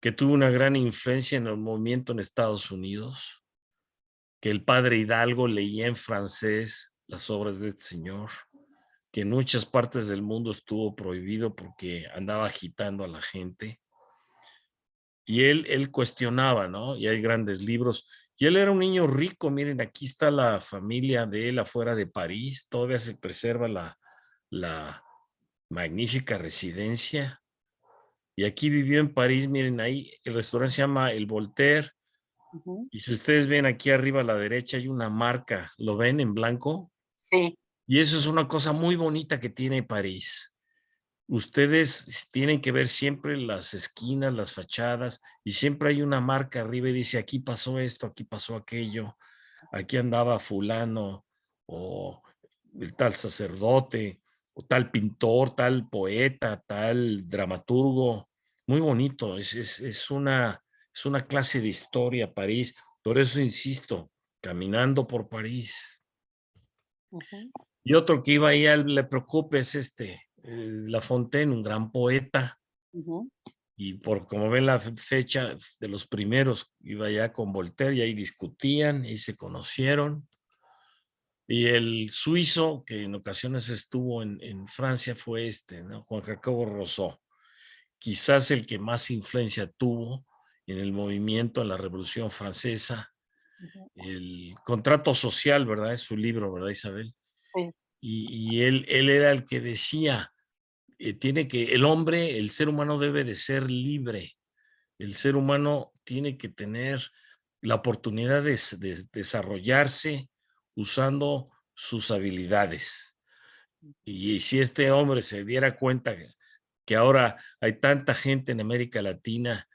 que tuvo una gran influencia en el movimiento en Estados Unidos, que el padre Hidalgo leía en francés las obras de este señor, que en muchas partes del mundo estuvo prohibido porque andaba agitando a la gente. Y él cuestionaba, ¿no? Y hay grandes libros. Y él era un niño rico, miren, aquí está la familia de él afuera de París, todavía se preserva la magnífica residencia. Y aquí vivió en París, miren, ahí el restaurante se llama El Voltaire. Y si ustedes ven aquí arriba a la derecha hay una marca, ¿lo ven en blanco? Sí. Y eso es una cosa muy bonita que tiene París. Ustedes tienen que ver siempre las esquinas, las fachadas, y siempre hay una marca arriba y dice, aquí pasó esto, aquí pasó aquello, aquí andaba fulano, o el tal sacerdote, o tal pintor, tal poeta, tal dramaturgo. Muy bonito, es una clase de historia París. Por eso insisto, caminando por París. Y otro que iba ahí a él le preocupa es La Fontaine, un gran poeta. Y como ven la fecha de los primeros, iba ya con Voltaire y ahí discutían y se conocieron. Y el suizo, que en ocasiones estuvo en Francia, fue ¿no? Juan Jacobo Rousseau. Quizás el que más influencia tuvo en el movimiento, en la Revolución Francesa. El Contrato Social, ¿verdad? Es su libro, ¿verdad, Isabel? Sí. Y él era el que decía, el ser humano debe de ser libre. El ser humano tiene que tener la oportunidad de desarrollarse usando sus habilidades. Y si este hombre se diera cuenta que ahora hay tanta gente en América Latina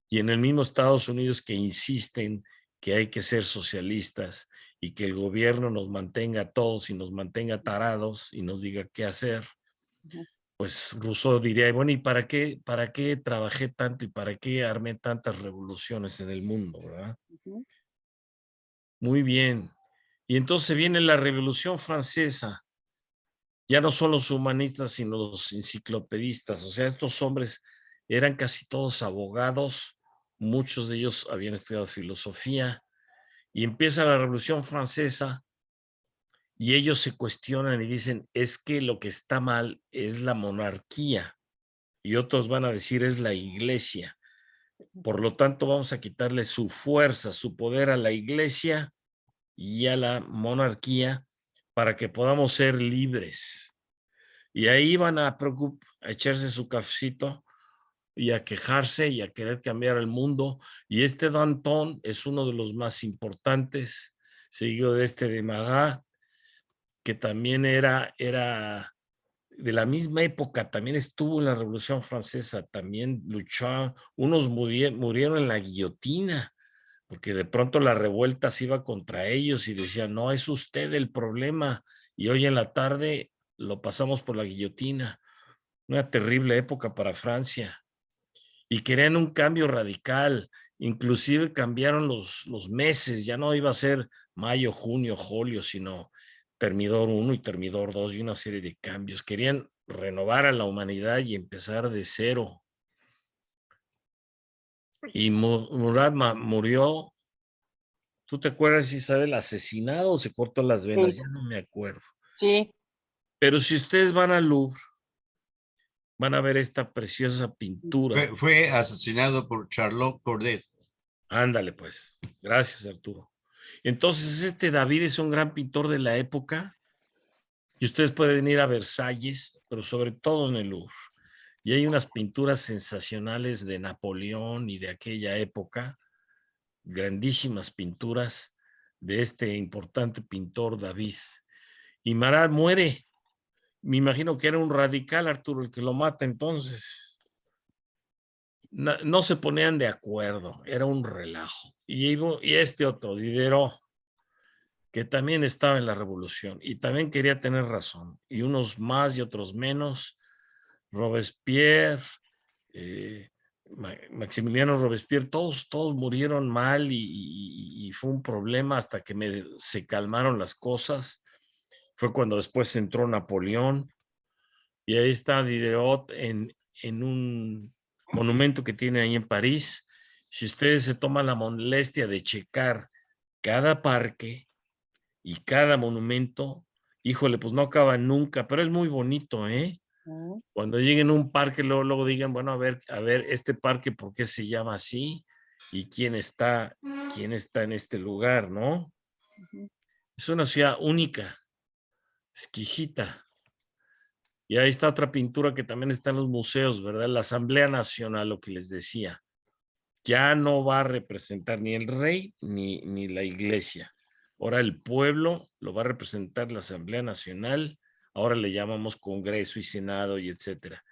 y en el mismo Estados Unidos que insisten que hay que ser socialistas y que el gobierno nos mantenga a todos y nos mantenga tarados y nos diga qué hacer, pues Rousseau diría, bueno, ¿y para qué trabajé tanto y para qué armé tantas revoluciones en el mundo, verdad? Muy bien. Y entonces viene la Revolución Francesa. Ya no son los humanistas, sino los enciclopedistas. O sea, estos hombres eran casi todos abogados, muchos de ellos habían estudiado filosofía, y empieza la Revolución Francesa y ellos se cuestionan y dicen, es que lo que está mal es la monarquía, y otros van a decir es la iglesia. Por lo tanto, vamos a quitarle su fuerza, su poder a la iglesia y a la monarquía para que podamos ser libres. Y ahí van a echarse su cafecito y a quejarse y a querer cambiar el mundo. Y Danton es uno de los más importantes, seguido de de Marat, que también era de la misma época, también estuvo en la Revolución Francesa, también luchó, unos murieron en la guillotina, porque de pronto la revuelta se iba contra ellos y decían, no, es usted el problema, y hoy en la tarde lo pasamos por la guillotina. Una terrible época para Francia. Y querían un cambio radical, inclusive cambiaron los meses, ya no iba a ser mayo, junio, julio, sino Termidor 1 y Termidor 2 y una serie de cambios. Querían renovar a la humanidad y empezar de cero. Y Murat murió, ¿tú te acuerdas, Isabel, asesinado o se cortó las venas? Sí. Ya no me acuerdo. Sí. Pero si ustedes van al Louvre, van a ver esta preciosa pintura. Fue asesinado por Charlotte Corday. Ándale, pues. Gracias, Arturo. Entonces, este David es un gran pintor de la época y ustedes pueden ir a Versalles, pero sobre todo en el Louvre. Y hay unas pinturas sensacionales de Napoleón y de aquella época, grandísimas pinturas de este importante pintor David. Y Marat muere. Me imagino que era un radical, Arturo, el que lo mata entonces. No, no se ponían de acuerdo, era un relajo. Y este otro, Diderot, que también estaba en la revolución y también quería tener razón, y unos más y otros menos. Robespierre, eh, Maximiliano Robespierre, todos murieron mal y fue un problema hasta que se calmaron las cosas. Fue cuando después entró Napoleón y ahí está Diderot en un monumento que tiene ahí en París. Si ustedes se toman la molestia de checar cada parque y cada monumento, híjole, pues no acaba nunca, pero es muy bonito, ¿eh? Cuando lleguen a un parque, luego digan, bueno, a ver, este parque, ¿por qué se llama así? ¿Y quién está en este lugar, no? Es una ciudad única, exquisita. Y ahí está otra pintura que también está en los museos, ¿verdad? La Asamblea Nacional, lo que les decía. Ya no va a representar ni el rey ni la iglesia. Ahora el pueblo lo va a representar la Asamblea Nacional. Ahora le llamamos Congreso y Senado y etcétera.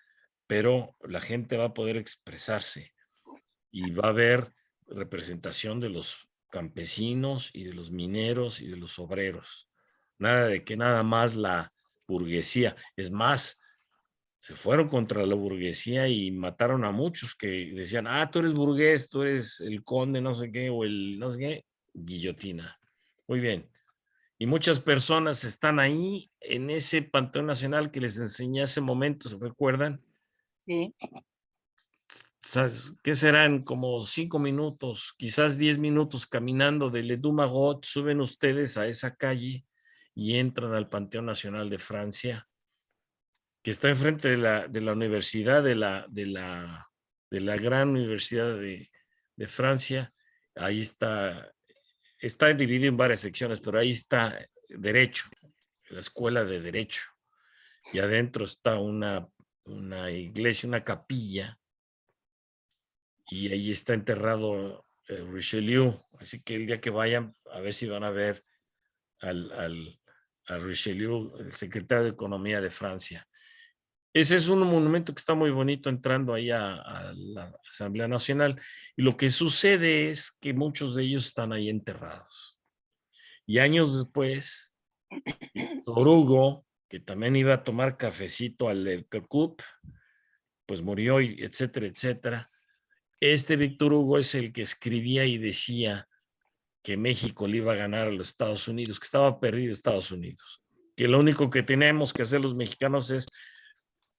Pero la gente va a poder expresarse y va a haber representación de los campesinos y de los mineros y de los obreros. Nada de que nada más la burguesía. Es más, se fueron contra la burguesía y mataron a muchos que decían, tú eres burgués, tú eres el conde, no sé qué, o el no sé qué, guillotina. Muy bien. Y muchas personas están ahí en ese Panteón Nacional que les enseñé hace momentos, ¿se recuerdan? Sí. ¿Qué serán? Como 5 minutos, quizás 10 minutos caminando de Le Dumagot, suben ustedes a esa calle y entran al Panteón Nacional de Francia, que está enfrente de la universidad, de la gran universidad de Francia. Ahí está dividido en varias secciones, pero ahí está Derecho, la Escuela de Derecho. Y adentro está una iglesia, una capilla, y ahí está enterrado Richelieu. Así que el día que vayan, a ver si van a ver a Richelieu, el secretario de Economía de Francia. Ese es un monumento que está muy bonito entrando ahí a la Asamblea Nacional. Y lo que sucede es que muchos de ellos están ahí enterrados. Y años después, Víctor Hugo, que también iba a tomar cafecito al Le Percup, pues murió, y etcétera, etcétera. Este Víctor Hugo es el que escribía y decía que México le iba a ganar a los Estados Unidos, que estaba perdido Estados Unidos, que lo único que tenemos que hacer los mexicanos es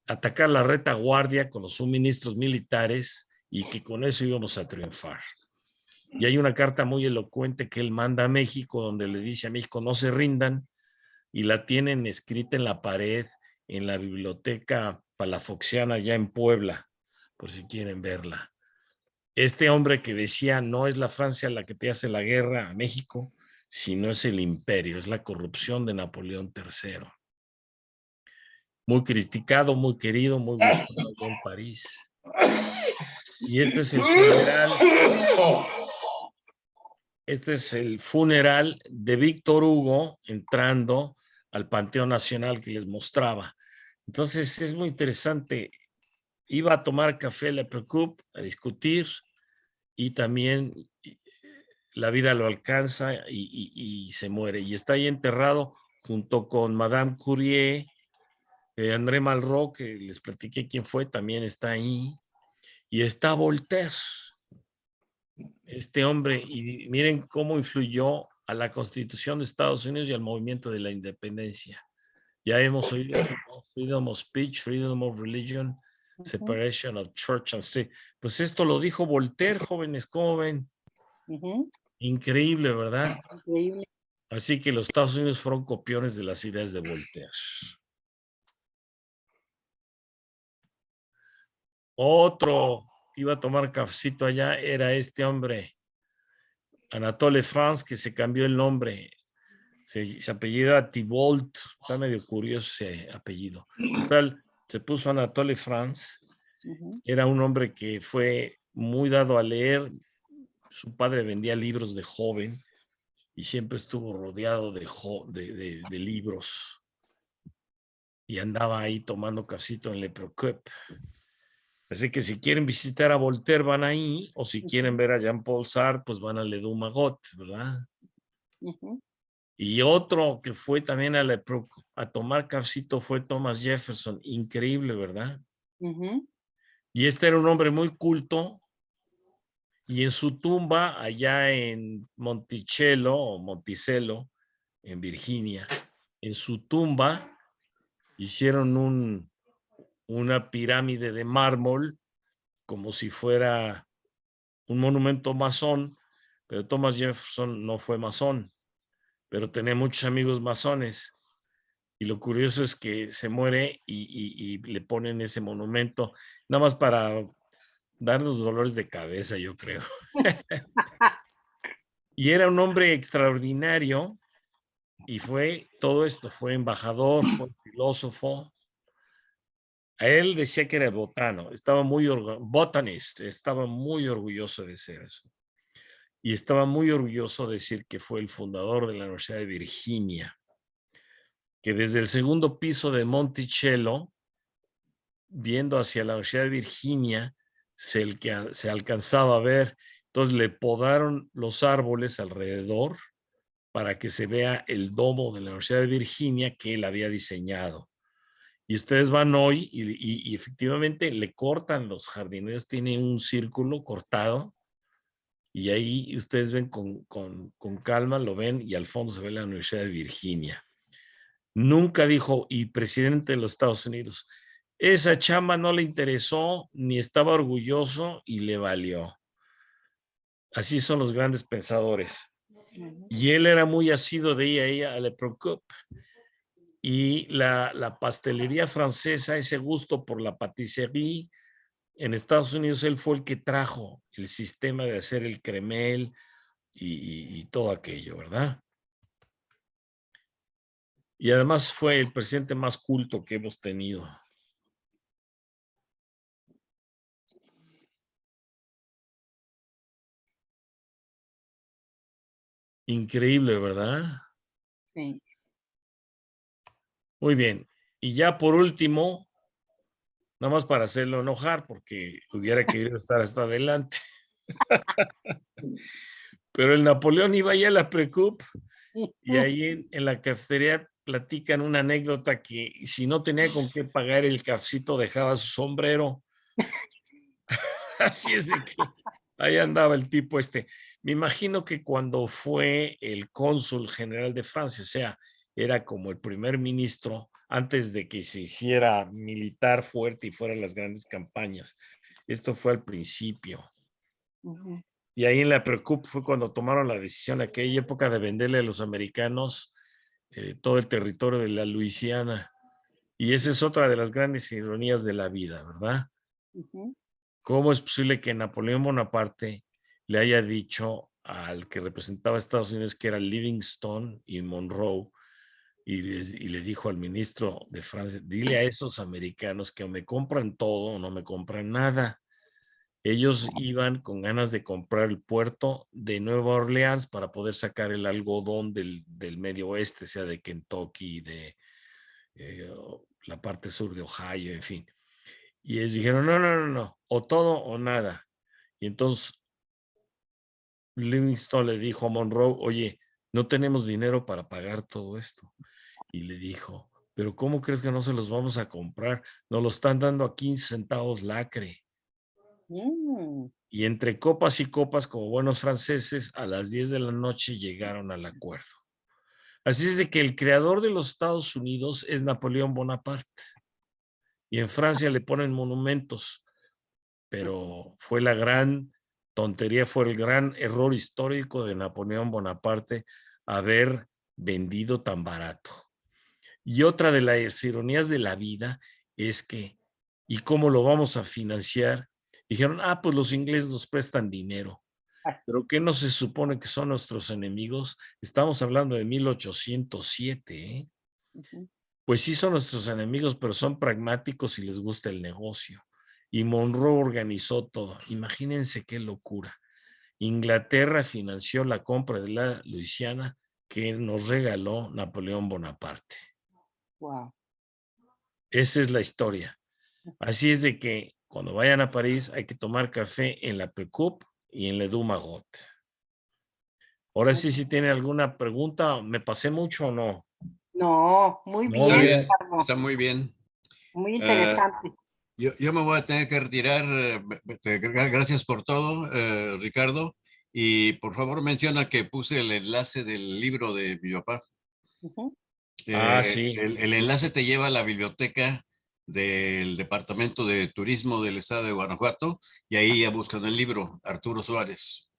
atacar la retaguardia con los suministros militares y que con eso íbamos a triunfar. Y hay una carta muy elocuente que él manda a México donde le dice a México no se rindan, y la tienen escrita en la pared en la biblioteca palafoxiana allá en Puebla, por si quieren verla. Este hombre que decía no es la Francia la que te hace la guerra a México, sino es el imperio, es la corrupción de Napoleón III. Muy criticado, muy querido, muy gustado en París. Y este es el funeral. Este es el funeral de Víctor Hugo entrando al Panteón Nacional que les mostraba. Entonces es muy interesante. Iba a tomar café Le Percup, a discutir, y también la vida lo alcanza y se muere. Y está ahí enterrado junto con Madame Curie, André Malraux, que les platiqué quién fue, también está ahí. Y está Voltaire, este hombre, y miren cómo influyó a la Constitución de Estados Unidos y al movimiento de la independencia. Ya hemos oído esto, ¿no? Freedom of speech, freedom of religion, separation of church and state. Pues esto lo dijo Voltaire, jóvenes, ¿cómo ven? Increíble, ¿verdad? Increíble. Así que los Estados Unidos fueron copiones de las ideas de Voltaire. Otro que iba a tomar cafecito allá era este hombre, Anatole France, que se cambió el nombre, se apellida Thibault, está medio curioso ese apellido. Total, se puso Anatole France, era un hombre que fue muy dado a leer, su padre vendía libros de joven y siempre estuvo rodeado de libros y andaba ahí tomando cafecito en Le Procope. Así que si quieren visitar a Voltaire van ahí, o si quieren ver a Jean-Paul Sartre, pues van a Le Doux Magot, ¿verdad? Y otro que fue también a tomar cafecito fue Thomas Jefferson, increíble, ¿verdad? Y este era un hombre muy culto, y en su tumba, allá en Monticello, o Monticello, en Virginia, en su tumba hicieron una pirámide de mármol, como si fuera un monumento masón, pero Thomas Jefferson no fue masón, pero tenía muchos amigos masones. Y lo curioso es que se muere y le ponen ese monumento, nada más para darnos dolores de cabeza, yo creo. Y era un hombre extraordinario y fue todo esto, fue embajador, fue filósofo. A él decía que era botano, botanist, estaba muy orgulloso de ser eso. Y estaba muy orgulloso de decir que fue el fundador de la Universidad de Virginia, que desde el segundo piso de Monticello, viendo hacia la Universidad de Virginia, se alcanzaba a ver. Entonces le podaron los árboles alrededor para que se vea el domo de la Universidad de Virginia que él había diseñado. Y ustedes van hoy y efectivamente le cortan los jardineros, tiene un círculo cortado y ahí ustedes ven con calma, lo ven y al fondo se ve la Universidad de Virginia. Nunca dijo, y presidente de los Estados Unidos. Esa chamba no le interesó, ni estaba orgulloso y le valió. Así son los grandes pensadores. Y él era muy asiduo de ella a Le Procope. Y la pastelería francesa, ese gusto por la patisserie, en Estados Unidos él fue el que trajo el sistema de hacer el cremel y todo aquello, ¿verdad? Y además fue el presidente más culto que hemos tenido. Increíble, ¿verdad? Sí. Muy bien. Y ya por último, nada más para hacerlo enojar, porque hubiera querido estar hasta adelante. Pero el Napoleón iba ya a la Precup y ahí en la cafetería platican una anécdota que si no tenía con qué pagar el cafecito dejaba su sombrero. Así es de que ahí andaba el tipo este. Me imagino que cuando fue el cónsul general de Francia, o sea, era como el primer ministro antes de que se hiciera militar fuerte y fueran las grandes campañas. Esto fue al principio. Y ahí en la Precup fue cuando tomaron la decisión en aquella época de venderle a los americanos todo el territorio de la Luisiana. Y esa es otra de las grandes ironías de la vida, ¿verdad? ¿Cómo es posible que Napoleón Bonaparte le haya dicho al que representaba a Estados Unidos, que era Livingston y Monroe, y le dijo al ministro de Francia, dile a esos americanos que o me compran todo o no me compran nada? Ellos iban con ganas de comprar el puerto de Nueva Orleans para poder sacar el algodón del medio oeste, sea de Kentucky, de la parte sur de Ohio, en fin. Y ellos dijeron, no, o todo o nada. Y entonces Livingston le dijo a Monroe, oye, no tenemos dinero para pagar todo esto. Y le dijo, pero ¿cómo crees que no se los vamos a comprar? Nos lo están dando a 15 centavos lacre. Y entre copas y copas, como buenos franceses, a las 10 de la noche llegaron al acuerdo. Así es de que el creador de los Estados Unidos es Napoleón Bonaparte. Y en Francia le ponen monumentos, pero fue la gran tontería, fue el gran error histórico de Napoleón Bonaparte haber vendido tan barato. Y otra de las ironías de la vida es que, ¿y cómo lo vamos a financiar? Dijeron, pues los ingleses nos prestan dinero. Pero ¿qué no se supone que son nuestros enemigos? Estamos hablando de 1807, ¿eh? Ujú. Pues sí son nuestros enemigos, pero son pragmáticos y les gusta el negocio. Y Monroe organizó todo. Imagínense qué locura. Inglaterra financió la compra de la Luisiana que nos regaló Napoleón Bonaparte. Wow. Esa es la historia. Así es de que cuando vayan a París hay que tomar café en la Pécup y en Le Dumagot. Ahora sí, si tiene alguna pregunta, ¿me pasé mucho o no? No, muy No, Está bien, mira, bien, Ricardo. está muy bien. Muy Eh, interesante. yo me voy a tener que retirar. Gracias por todo, Ricardo. Y por favor menciona que puse el enlace del libro de mi papá. Ujú. sí. El enlace te lleva a la biblioteca del Departamento de Turismo del Estado de Guanajuato y ahí ya buscan el libro, Arturo Suárez.